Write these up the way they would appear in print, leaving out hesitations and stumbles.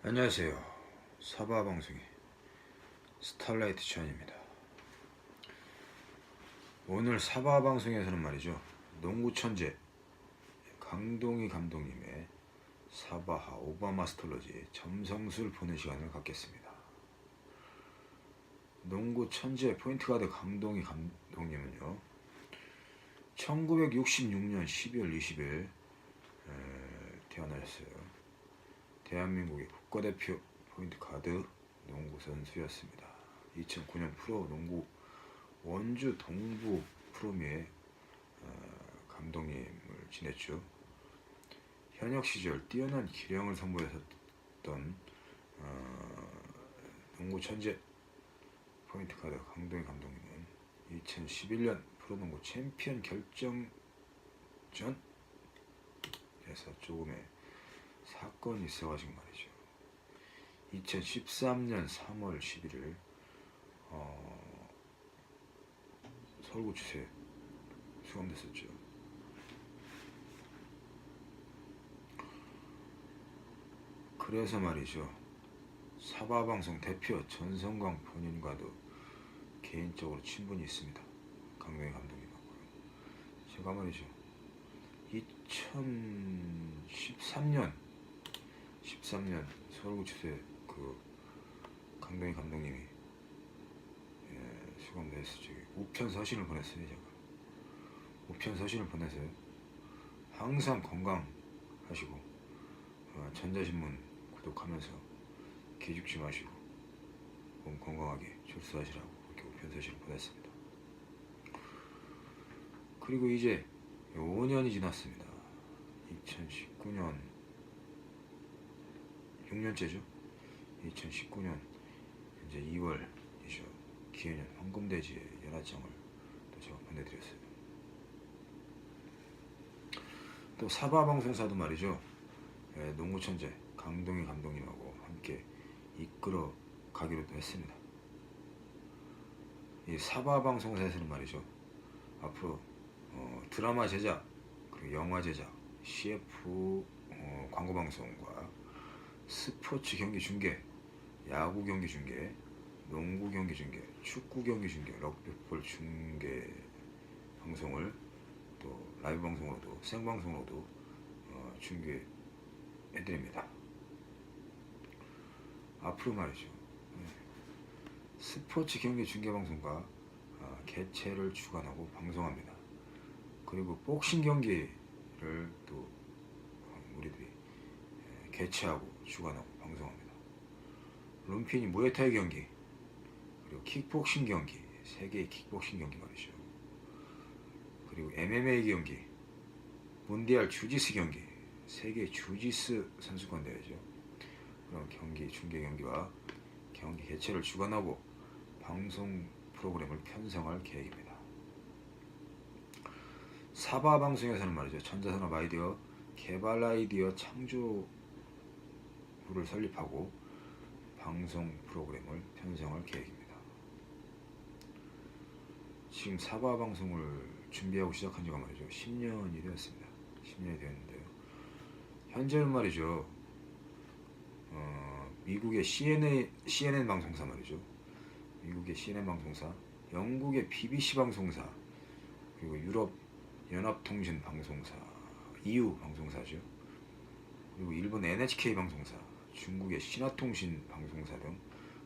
안녕하세요. 사바방송의 스타라이트 지원입니다. 오늘 사바방송에서는 말이죠, 농구천재 강동희 감독님의 사바하 오바마스톨러지 점성술 보는 시간을 갖겠습니다. 농구천재 포인트가드 강동희 감독님은요, 1966년 12월 20일 태어나셨어요. 대한민국의 국가대표 포인트가드 농구 선수였습니다. 2009년 프로 농구 원주 동부 프로미의 감독님을 지냈죠. 현역 시절 뛰어난 기량을 선보였던 농구 천재 포인트가드 강동희 감독님은 2011년 프로농구 챔피언 결정전에서 조금의 사건이 있어가지고 말이죠. 2013년 3월 11일 서울구치소에 수감됐었죠. 그래서 말이죠, 사바방송 대표 전성광 본인과도 개인적으로 친분이 있습니다. 강동희 감독님하고요. 제가 말이죠, 2013년 서울구치소에 그 강동희 감독님이 수감돼서 우편 서신을 보냈어요. 제가 우편 서신을 보내서요, 항상 건강하시고 전자신문 구독하면서 기죽지 마시고 몸 건강하게 출소하시라고 이렇게 우편 서신을 보냈습니다. 그리고 이제 5년이 지났습니다. 2019년 6년째죠. 2019년 이제 2월이죠. 기해년 황금돼지의 연하장을 또 제가 보내드렸어요. 또 사바방송사도 말이죠, 농구천재 강동희 감독님하고 함께 이끌어 가기로도 했습니다. 이 사바방송사에서는 말이죠, 앞으로 드라마 제작, 그리고 영화 제작, CF 광고방송과 스포츠 경기 중계, 야구 경기 중계, 농구 경기 중계, 축구 경기 중계, 럭비볼 중계 방송을 또 라이브 방송으로도 생방송으로도 중계해드립니다. 앞으로 말이죠, 스포츠 경기 중계 방송과 개최를 주관하고 방송합니다. 그리고 복싱 경기를 또 우리들이 개최하고 주관하고 방송합니다. 룸피니 무에타이 경기, 그리고 킥복싱 경기, 세계의 킥복싱 경기 말이죠. 그리고 MMA 경기, 문디알 주지스 경기, 세계 주지스 선수권 대회죠. 그런 경기, 중계 경기와 경기 개최를 주관하고 방송 프로그램을 편성할 계획입니다. 사바방송에서는 말이죠, 전자산업 아이디어 개발 아이디어 창조부를 설립하고 방송 프로그램을 편성할 계획입니다. 지금 사바방송을 준비하고 시작한 지가 말이죠, 10년이 되었습니다. 10년이 되었는데요, 현재는 말이죠, 미국의 CNN 방송사 말이죠, 미국의 CNN 방송사, 영국의 BBC 방송사, 그리고 유럽 연합통신 방송사, EU 방송사죠. 그리고 일본 NHK 방송사, 중국의 신화통신 방송사 등,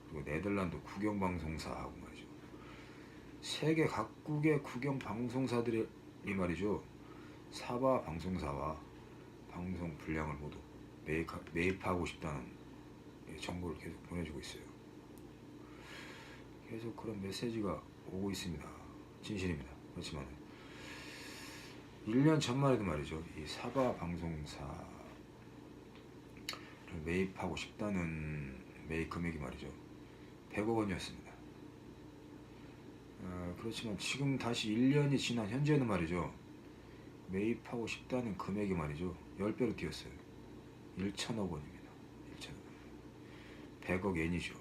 그리고 네덜란드 국영방송사하고 말이죠, 세계 각국의 국영방송사들이 말이죠, 사바 방송사와 방송 분량을 모두 매입하고 싶다는 정보를 계속 보내주고 있어요. 계속 그런 메시지가 오고 있습니다. 진실입니다. 그렇지만 1년 전만 해도 말이죠, 이 사바 방송사를 매입하고 싶다는 매입 금액이 말이죠, 100억 원이었습니다. 그렇지만 지금 다시 1년이 지난 현재는 말이죠, 매입하고 싶다는 금액이 말이죠, 10배로 뛰었어요. 1천억 원입니다. 1천억 원. 100억 엔이죠.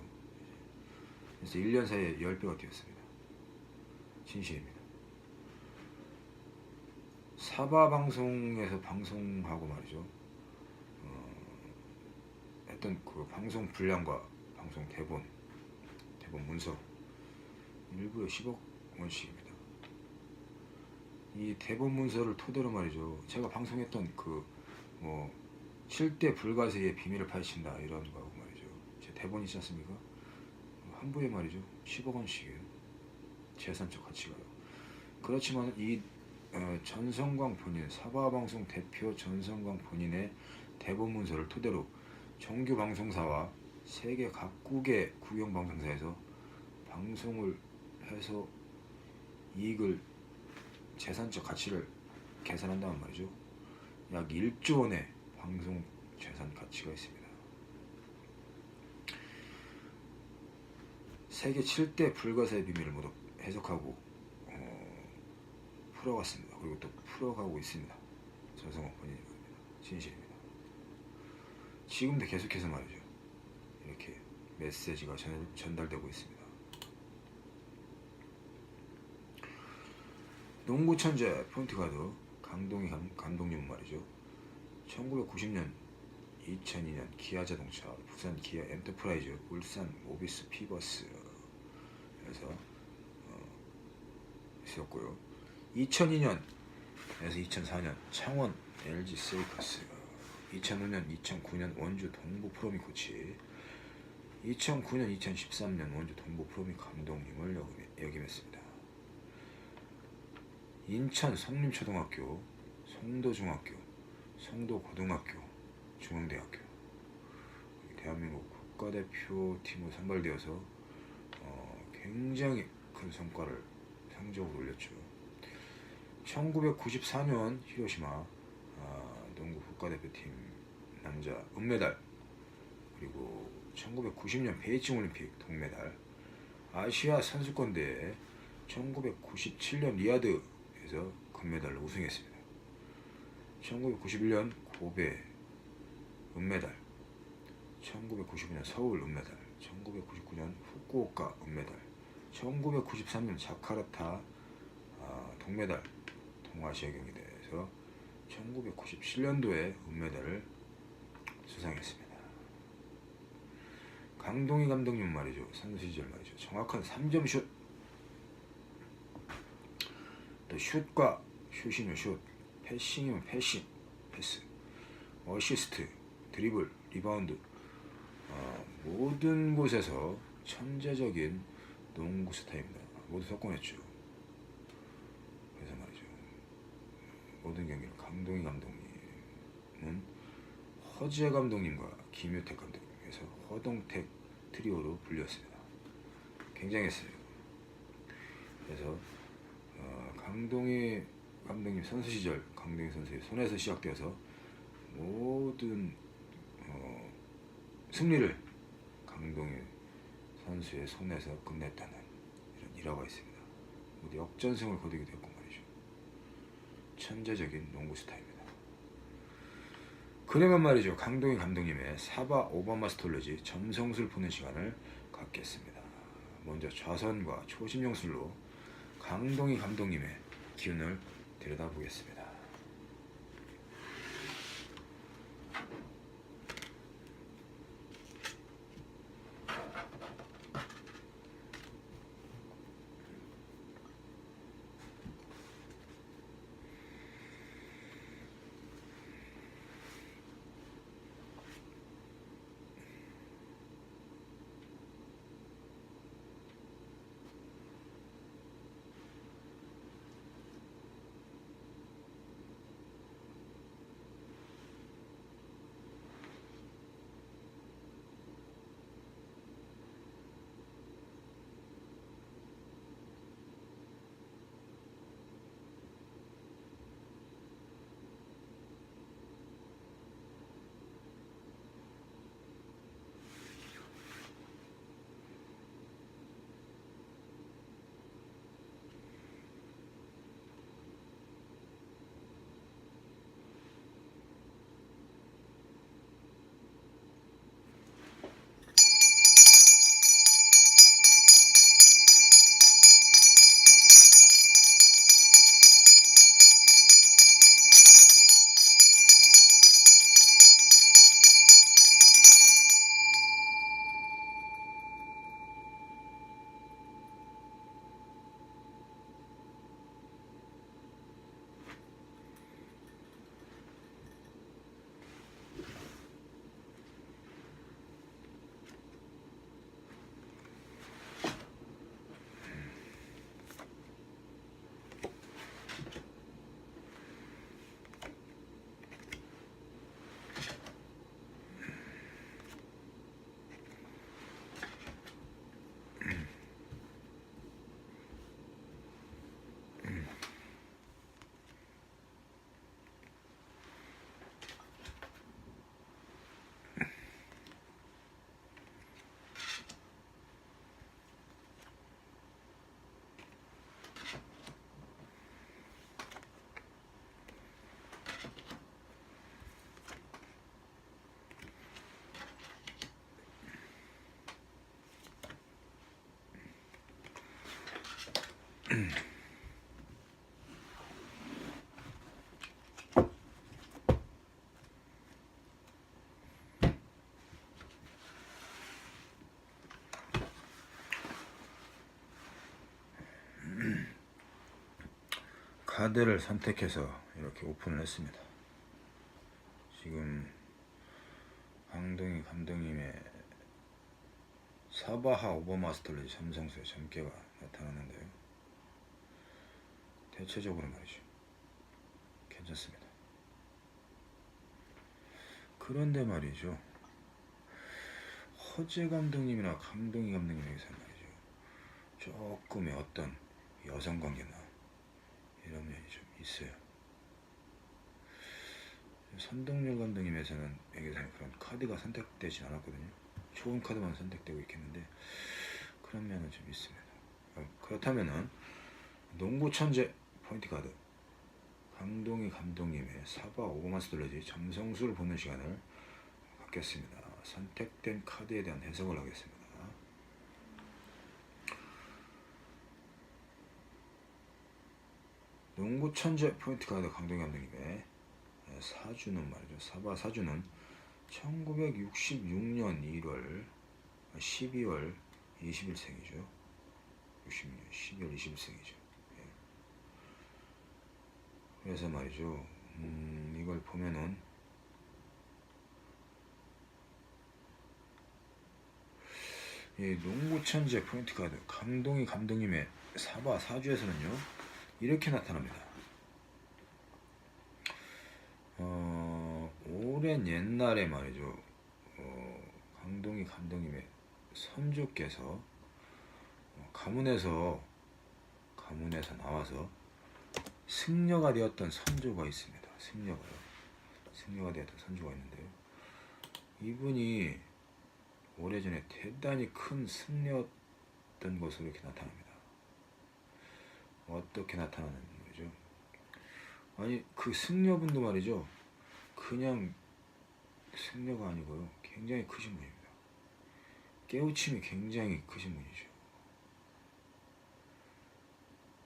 그래서 1년 사이에 10배가 뛰었습니다. 진실입니다. 사바 방송에서 방송하고 말이죠. 했던 그 방송 분량과 방송 대본 문서 일부에 10억 원씩입니다. 이 대본 문서를 토대로 말이죠. 제가 방송했던 그 뭐 7대 불가세의 비밀을 파헤친다 이런 거하고 말이죠. 제 대본 있지 않습니까? 한 부에 말이죠. 10억 원씩이에요. 재산적 가치가요. 그렇지만 이 전성광 본인, 사바방송 대표 전성광 본인의 대본 문서를 토대로 정규 방송사와 세계 각국의 국영 방송사에서 방송을 해서 이익을 재산적 가치를 계산한다는 말이죠. 약 1조 원의 방송 재산 가치가 있습니다. 세계 7대 불가사의 비밀을 모두 해석하고 풀어갔습니다. 그리고 또 풀어가고 있습니다. 전성광 본인이 진실입니다. 지금도 계속해서 말이죠. 이렇게 메시지가 전달되고 있습니다. 농구 천재 포인트가드 강동희 감독님 말이죠. 1990년, 2002년 기아자동차, 부산 기아 엔터프라이즈, 울산 모비스 피버스 에서 있었고요. 2002년에서 2004년 창원 LG 세이커스, 2005년, 2009년 원주 동부 프로미 코치, 2009년, 2013년 원주 동부 프로미 감독님을 역임했습니다. 인천 성림초등학교, 송도중학교, 송도고등학교, 중앙대학교, 대한민국 국가대표팀으로 선발되어서 굉장히 큰 성과를 성적으로 올렸죠. 1994년 히로시마 농구 국가대표팀 남자 은메달, 그리고 1990년 베이징 올림픽 동메달, 아시아 선수권대회 1997년 리야드에서 금메달로 우승했습니다. 1991년 고베 은메달, 1999년 서울 은메달, 1999년 후쿠오카 은메달, 1993년 자카르타 동메달 동아시아 경기대회에서 1997년도에 은메달을 수상했습니다. 강동희 감독님 말이죠. 선수 시절 말이죠. 정확한 3점 슛, 또 슛과 슛이면 슛, 패싱이면 패싱, 패스, 어시스트, 드리블, 리바운드, 모든 곳에서 천재적인 농구 스타입니다. 모두 석권했죠. 그래서 말이죠. 모든 경기를 강동희 감독님은 허지혜 감독님과 김유택 감독님에서 허동택 트리오로 불렸습니다. 굉장했어요. 그래서 강동희 감독님 선수 시절 강동희 선수의 손에서 시작되어서 모든 승리를 강동희 선수의 손에서 끝냈다는 이런 일화가 있습니다. 모두 역전승을 거두게 되었고 말이죠. 천재적인 농구 스타입니다. 그러면 말이죠. 강동희 감독님의 사바 오바마 스톨레지 점성술 보는 시간을 갖겠습니다. 먼저 좌선과 초심용술로 강동희 감독님의 기운을 들여다보겠습니다. 카드를 선택해서 이렇게 오픈을 했습니다. 지금 강동희 감독님의 사바하 오버마스터레지 삼성수의 점괘가 나타나는데요. 대체적으로 말이죠, 괜찮습니다. 그런데 말이죠, 허재 감독님이나 강동희 감독님에게서 말이죠, 조금의 어떤 여성관계나 이런 면이 좀 있어요. 선동열 감독님에서는 그런 카드가 선택되지 않았거든요. 좋은 카드만 선택되고 있겠는데 그런 면은 좀 있습니다. 그렇다면은 농구 천재 포인트 카드 강동희 감독님의 사바 오버마스터레지 점성수를 보는 시간을 갖겠습니다. 선택된 카드에 대한 해석을 하겠습니다. 농구 천재 포인트 카드 강동희 감독님의 사주는 말이죠, 사바 사주는 1966년 12월 20일생이죠. 66년 12월 20일생이죠. 그래서 말이죠, 이걸 보면은 이 농구 천재 포인트 카드 강동희 감독님의 사바 사주에서는요, 이렇게 나타납니다. 오랜 옛날에 말이죠, 강동희 감독님의 선조께서 가문에서 나와서 승려가 되었던 선조가 있습니다. 승려가 되었던 선조가 있는데요, 이분이 오래전에 대단히 큰 승려였던 것으로 이렇게 나타납니다. 어떻게 나타나는 거죠? 아니, 그 승려분도 말이죠, 그냥 승려가 아니고요, 굉장히 크신 분입니다. 깨우침이 굉장히 크신 분이죠.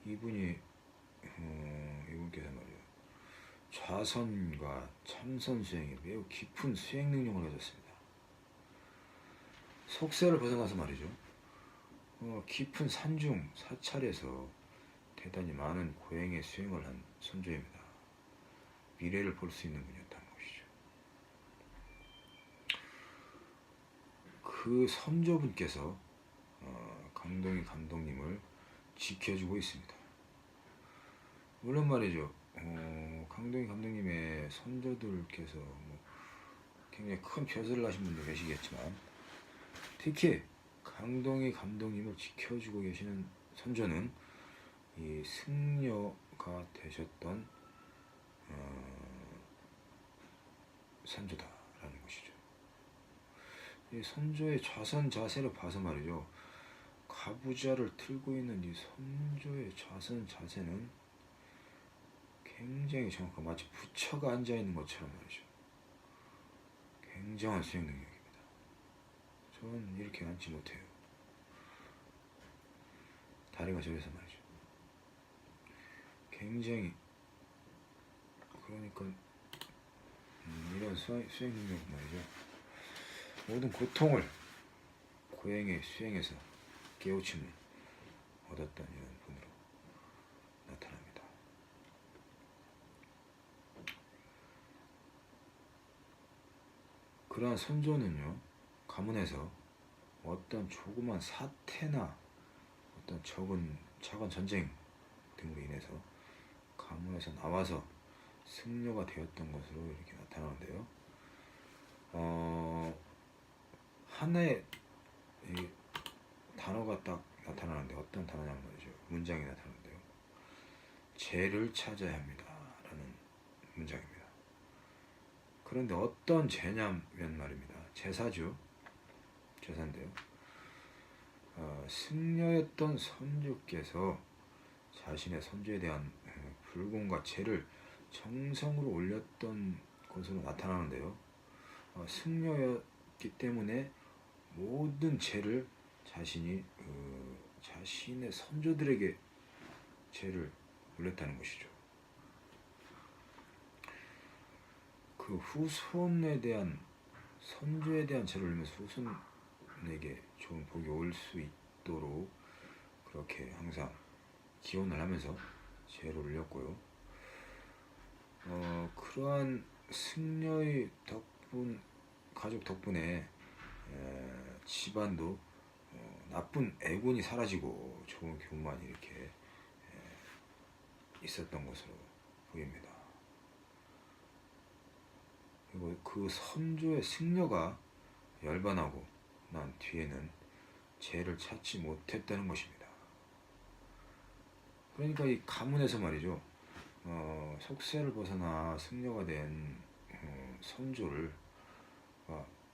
이분께서 말이에요, 좌선과 참선 수행에 매우 깊은 수행 능력을 가졌습니다. 속세를 벗어나서 말이죠, 깊은 산중 사찰에서 대단히 많은 고행의 수행을 한 선조입니다. 미래를 볼 수 있는 분이었다는 것이죠. 그 선조분께서 강동희 감독님을 지켜주고 있습니다. 물론 말이죠, 강동희 감독님의 선조들께서 굉장히 큰 표절을 하신 분도 계시겠지만, 특히 강동희 감독님을 지켜주고 계시는 선조는 이 승려가 되셨던 선조다라는 것이죠. 이 선조의 좌선 자세를 봐서 말이죠, 가부좌를 틀고 있는 이 선조의 좌선 자세는 굉장히 정확하고 마치 부처가 앉아 있는 것처럼 말이죠, 굉장한 수행 능력입니다. 저는 이렇게 앉지 못해요. 다리가 저래서 말이죠, 굉장히, 그러니까 이런 수행 능력 말이죠, 모든 고통을 고행의 수행에서 깨우침을 얻었던 이런 분으로 나타납니다. 그러한 선조는요, 가문에서 어떤 조그만 사태나 어떤 작은 전쟁 등으로 인해서 가문에서 나와서 승려가 되었던 것으로 이렇게 나타나는데요. 하나의 단어가 딱 나타나는데 어떤 단어냐면 말이죠, 문장이 나타나는데요, 죄를 찾아야 합니다 라는 문장입니다. 그런데 어떤 죄냐면 말입니다, 제사인데요, 승려였던 선조께서 자신의 선조에 대한 불공과 죄를 정성으로 올렸던 것으로 나타나는데요, 승려였기 때문에 모든 죄를 자신이 자신의 선조들에게 죄를 올렸다는 것이죠. 그 후손에 대한 선조에 대한 죄를 올리면서 후손에게 좋은 복이 올 수 있도록 그렇게 항상 기원을 하면서 죄를 올렸고요. 그러한 승려의 덕분, 가족 덕분에 집안도 나쁜 애군이 사라지고 좋은 교만이 이렇게 있었던 것으로 보입니다. 그리고 그 선조의 승려가 열반하고 난 뒤에는 죄를 찾지 못했다는 것입니다. 그러니까 이 가문에서 말이죠, 속세를 벗어나 승려가 된 선조를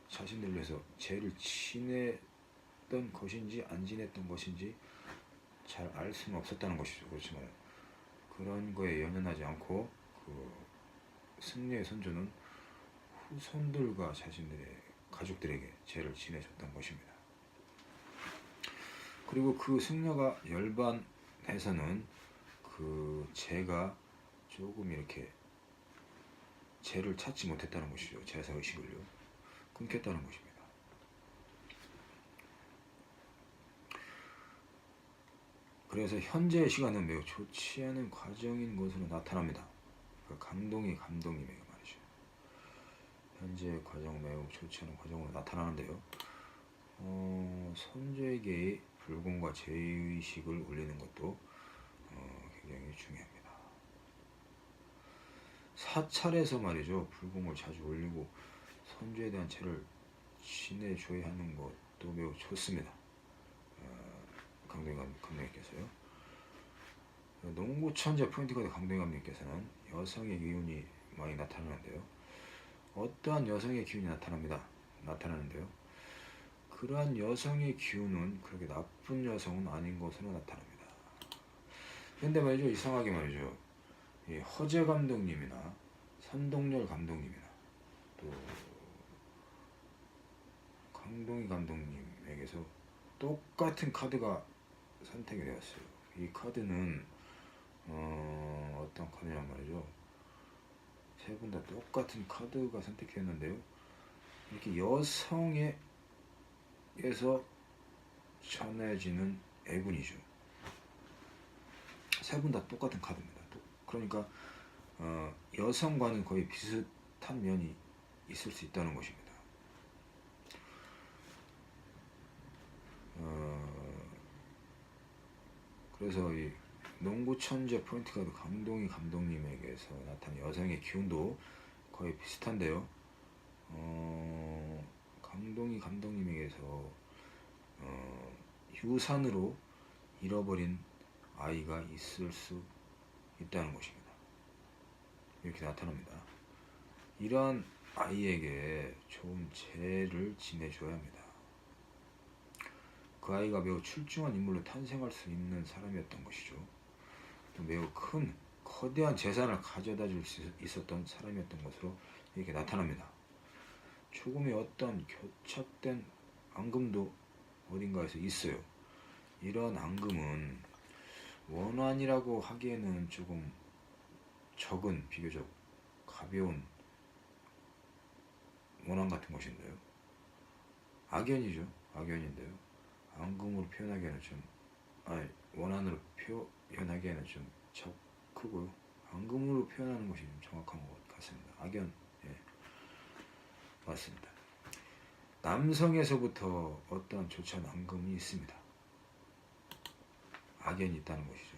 자신들을 위해서 죄를 지냈던 것인지 안 지냈던 것인지 잘 알 수는 없었다는 것이죠. 그렇지만 그런 거에 연연하지 않고 그 승려의 선조는 후손들과 자신들의 가족들에게 죄를 지내줬던 것입니다. 그리고 그 승려가 열반해서는 그 죄가 조금 이렇게 죄를 찾지 못했다는 것이죠. 제사의식을요. 끊겼다는 것입니다. 그래서 현재의 시간은 매우 좋지 않은 과정인 것으로 나타납니다. 그 감동이 감독님에게 말이죠. 현재의 과정은 매우 좋지 않은 과정으로 나타나는데요. 선조에게 불공과 죄의식을 올리는 것도 굉장히 중요합니다. 사찰에서 말이죠, 불공을 자주 올리고 선조에 대한 죄를 지내줘야 하는 것도 매우 좋습니다. 강동희 감독님께서요. 농구천재 포인트가드 강동희 감독님께서는 여성의 기운이 많이 나타나는데요. 어떠한 여성의 기운이 나타나는데요. 그러한 여성의 기운은 그렇게 나쁜 여성은 아닌 것으로 나타납니다. 근데 말이죠, 이상하게 말이죠, 이 허재 감독님이나 선동열 감독님이나 또 강동희 감독님에게서 똑같은 카드가 선택이 되었어요. 이 카드는 어떤 카드란 말이죠. 세 분 다 똑같은 카드가 선택됐는데요. 이렇게 여성에게서 전해지는 애군이죠. 세 분 다 똑같은 카드입니다. 그러니까 여성과는 거의 비슷한 면이 있을 수 있다는 것입니다. 그래서 이 농구 천재 포인트가드 강동희 감독님에게서 나타난 여성의 기운도 거의 비슷한데요. 강동희 감독님에게서 유산으로 잃어버린 아이가 있을 수 있다는 것입니다. 이렇게 나타납니다. 이러한 아이에게 좋은 죄를 지내줘야 합니다. 그 아이가 매우 출중한 인물로 탄생할 수 있는 사람이었던 것이죠. 또 매우 큰 거대한 재산을 가져다 줄 수 있었던 사람이었던 것으로 이렇게 나타납니다. 조금의 어떤 교착된 앙금도 어딘가에서 있어요. 이런 앙금은 원한이라고 하기에는 조금 적은, 비교적 가벼운 원한 같은 것인데요. 악연이죠. 악연인데요. 앙금으로 표현하기에는 원한으로 표현하기에는 좀 크고요. 앙금으로 표현하는 것이 좀 정확한 것 같습니다. 악연, 예, 맞습니다. 남성에서부터 어떤 좋지 않은 앙금이 있습니다. 악연이 있다는 것이죠.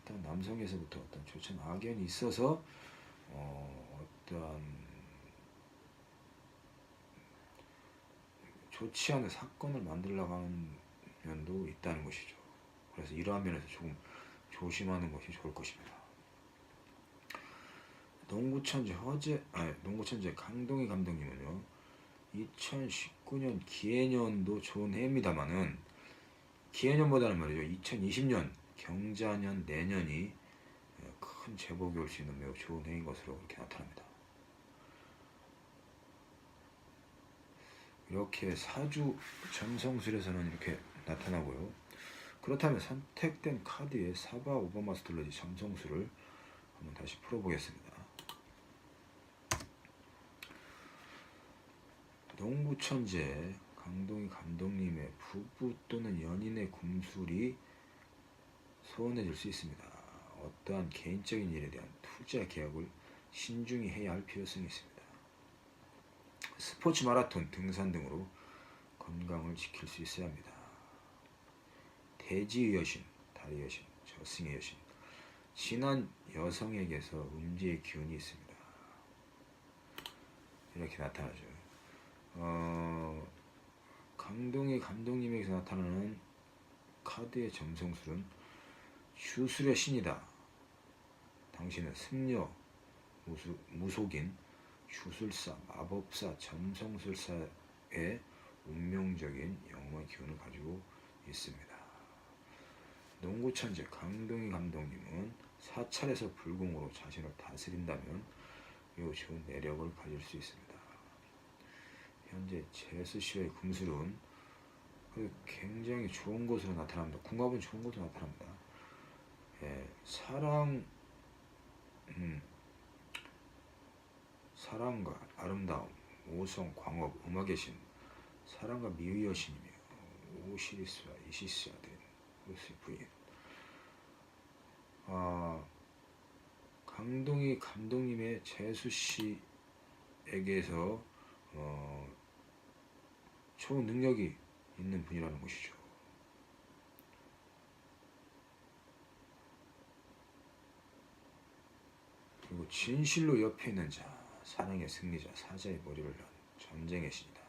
어떤 남성에서부터 어떤 좋지 않은 악연이 있어서 어떠한 좋지 않은 사건을 만들려고 하는 면도 있다는 것이죠. 그래서 이러한 면에서 조금 조심하는 것이 좋을 것입니다. 농구천재 강동희 감독님은요, 2019년 기해년도 좋은 해입니다만은 기해년보다는 말이죠, 2020년 경자년 내년이 큰 제복이 올 수 있는 매우 좋은 해인 것으로 그렇게 나타납니다. 이렇게 사주 점성술에서는 이렇게 나타나고요. 그렇다면 선택된 카드의 사바 오버마스 둘러지 점성술을 한번 다시 풀어보겠습니다. 농구천재 강동희 감독님의 부부 또는 연인의 금술이 소원해질 수 있습니다. 어떠한 개인적인 일에 대한 투자 계약을 신중히 해야 할 필요성이 있습니다. 스포츠 마라톤, 등산 건강을 지킬 수 있어야 합니다. 대지의 여신, 달의 여신, 저승의 여신, 친한 여성에게서 음지의 기운이 있습니다. 이렇게 나타나죠. 강동희 감독님에게서 나타나는 카드의 점성술은 주술의 신이다. 당신은 승려, 무속인, 주술사, 마법사, 점성술사의 운명적인 영웅의 기운을 가지고 있습니다. 농구천재 강동희 감독님은 사찰에서 불공으로 자신을 다스린다면 매우 좋은 내력을 가질 수 있습니다. 현재 제수씨의 금술은 굉장히 좋은 것으로 나타납니다. 궁합은 좋은 것으로 나타납니다. 사랑과 아름다움, 오성, 광업, 음악의 신, 사랑과 미의 여신이며 오시리스와 이시스가 된 루스의 부인. 강동희 감독님의 제수씨에게서 좋은 능력이 있는 분이라는 것이죠. 그리고 진실로 옆에 있는 자, 사랑의 승리자, 사자의 머리를 난 전쟁의 신이다.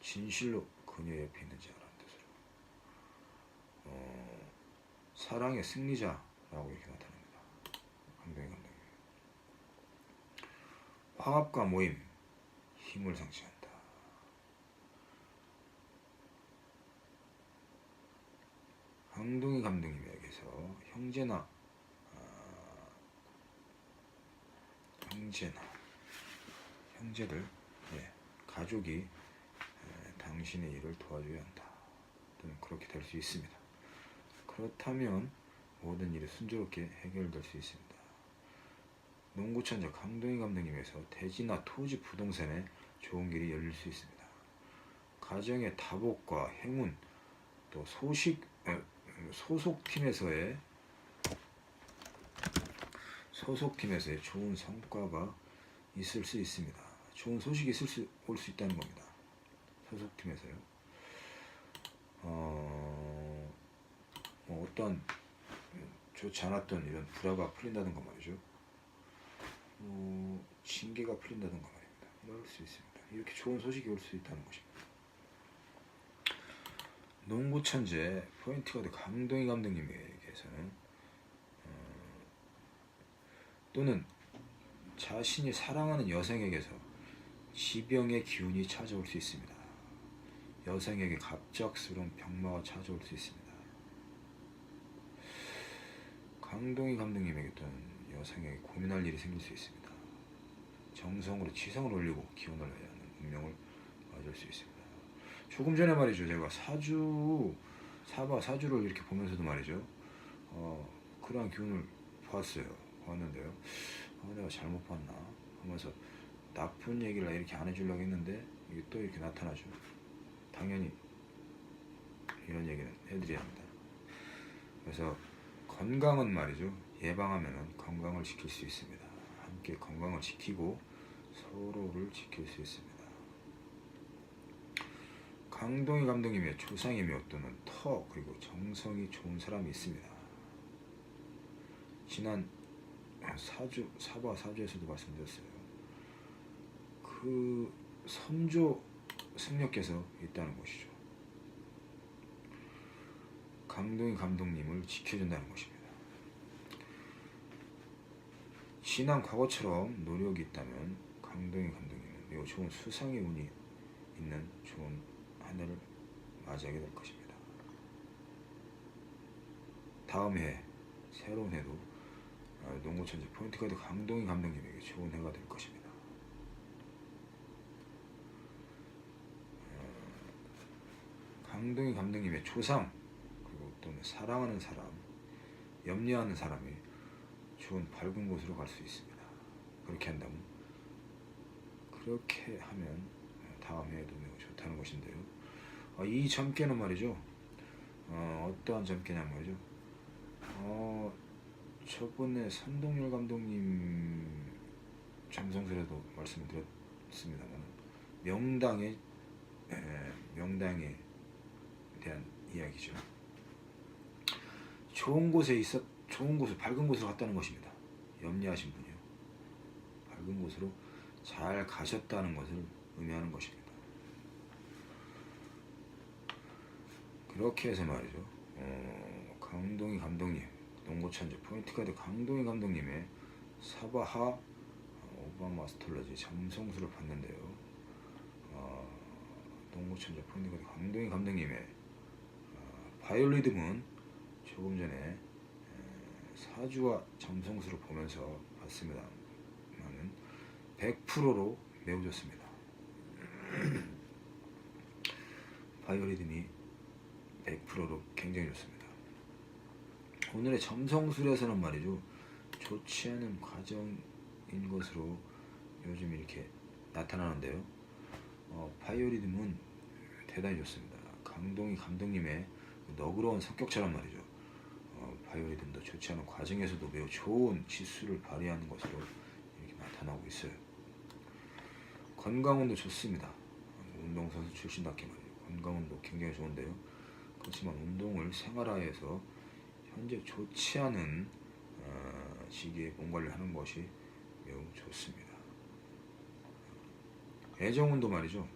진실로 그녀 옆에 있는 자라는 뜻으로 사랑의 승리자라고 이렇게 나타납니다. 강동희 감독님. 화합과 모임, 힘을 상징한다. 강동희 감독님에게서 형제들, 가족이 당신의 일을 도와줘야 한다. 또는 그렇게 될 수 있습니다. 그렇다면 모든 일이 순조롭게 해결될 수 있습니다. 농구천재 강동희 감독님에서 대지나 토지 부동산에 좋은 길이 열릴 수 있습니다. 가정의 다복과 행운, 또 소속팀에서의 좋은 성과가 있을 수 있습니다. 좋은 소식이 올 수 있다는 겁니다. 소속팀에서요. 어떤 좋지 않았던 이런 불화가 풀린다든가 말이죠. 징계가 풀린다든가 말입니다. 이럴 수 있습니다. 이렇게 좋은 소식이 올 수 있다는 것입니다. 농구 천재 포인트 가드 강동희 감독님에게서는 또는 자신이 사랑하는 여성에게서 지병의 기운이 찾아올 수 있습니다. 여성에게 갑작스러운 병마가 찾아올 수 있습니다. 강동희 감독님에게 또는 여성에게 고민할 일이 생길 수 있습니다. 정성으로 지성을 올리고 기원을 해야 하는 운명을 맞을 수 있습니다. 조금 전에 말이죠, 제가 사주를 이렇게 보면서도 말이죠, 그러한 기운을 봤는데요. 내가 잘못 봤나 하면서 나쁜 얘기를 이렇게 안 해주려고 했는데 이게 또 이렇게 나타나죠. 당연히 이런 얘기는 해드려야 합니다. 그래서 건강은 말이죠, 예방하면 건강을 지킬 수 있습니다. 함께 건강을 지키고 서로를 지킬 수 있습니다. 강동희 감독님의 조상이며 또는 그리고 정성이 좋은 사람이 있습니다. 지난 사주에서도 말씀드렸어요. 그 선조 승려께서 있다는 것이죠. 강동희 감독님을 지켜준다는 것입니다. 지난 과거처럼 노력이 있다면 강동희 감독님은 매우 좋은 수상의 운이 있는 좋은 한 해를 맞이하게 될 것입니다. 다음 해, 새로운 해도 농구천재 포인트 가드 강동희 감독님에게 좋은 해가 될 것입니다. 강동희 감독님의 조상, 그리고 또는 사랑하는 사람, 염려하는 사람이 좋은 밝은 곳으로 갈 수 있습니다. 그렇게 한다면, 그렇게 하면 다음 해에도 매우 좋다는 것인데요. 이 점괘는 말이죠. 어떠한 점괘냐 말이죠. 저번에 선동열 감독님 잠성술에도 말씀을 드렸습니다만, 명당에 대한 이야기죠. 좋은 곳을 밝은 곳으로 갔다는 것입니다. 염려하신 분이요. 밝은 곳으로 잘 가셨다는 것을 의미하는 것입니다. 그렇게 해서 말이죠. 강동희 감독님, 농구천재 포인트가드 강동희 감독님의 사바하 오바마 아스트롤러지 잠성술을 봤는데요. 농구천재 포인트가드 강동희 감독님의 바이올리듬은 조금 전에 사주와 잠성술을 보면서 봤습니다만은 100%로 매우 좋습니다. 바이올리듬이 100%로 굉장히 좋습니다. 오늘의 점성술에서는 말이죠, 좋지 않은 과정인 것으로 요즘 이렇게 나타나는데요. 바이올리듬은 대단히 좋습니다. 강동희 감독님의 너그러운 성격처럼 말이죠. 바이올리듬도 좋지 않은 과정에서도 매우 좋은 지수를 발휘하는 것으로 이렇게 나타나고 있어요. 건강운도 좋습니다. 운동선수 출신답게 말이죠. 건강운도 굉장히 좋은데요. 그렇지만 운동을 생활화해서 현재 좋지 않은 시기에 몸 관리를 하는 것이 매우 좋습니다. 애정운도 말이죠.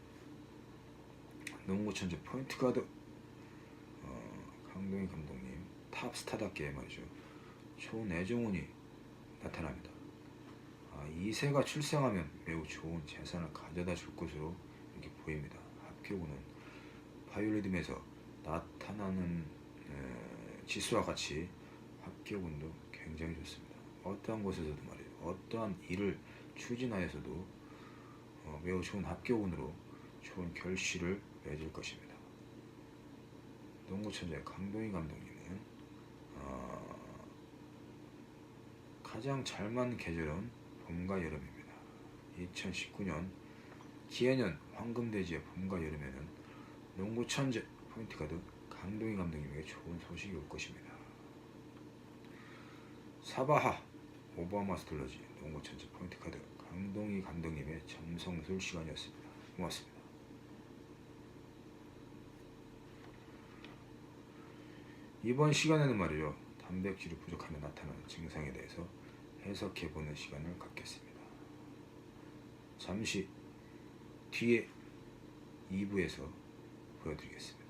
농구천재 포인트가드 강동희 감독님 탑스타답게 말이죠. 좋은 애정운이 나타납니다. 이세가 출생하면 매우 좋은 재산을 가져다 줄 것으로 이렇게 보입니다. 합격운은 바이올리듬에서 나타나는 지수와 같이 합격운도 굉장히 좋습니다. 어떠한 곳에서도 말이에요. 어떠한 일을 추진하여서도 매우 좋은 합격운으로 좋은 결실을 맺을 것입니다. 농구천재 강동희 감독님은 가장 잘 맞는 계절은 봄과 여름입니다. 2019년 기해년 황금돼지의 봄과 여름에는 농구천재 포인트가드 강동희 감독님에게 좋은 소식이 올 것입니다. 사바하 오바마 아스트롤러지 농구천재 포인트가드 강동희 감독님의 점성술 시간이었습니다. 고맙습니다. 이번 시간에는 말이죠, 단백질이 부족하면 나타나는 증상에 대해서 해석해보는 시간을 갖겠습니다. 잠시 뒤에 2부에서 보여드리겠습니다.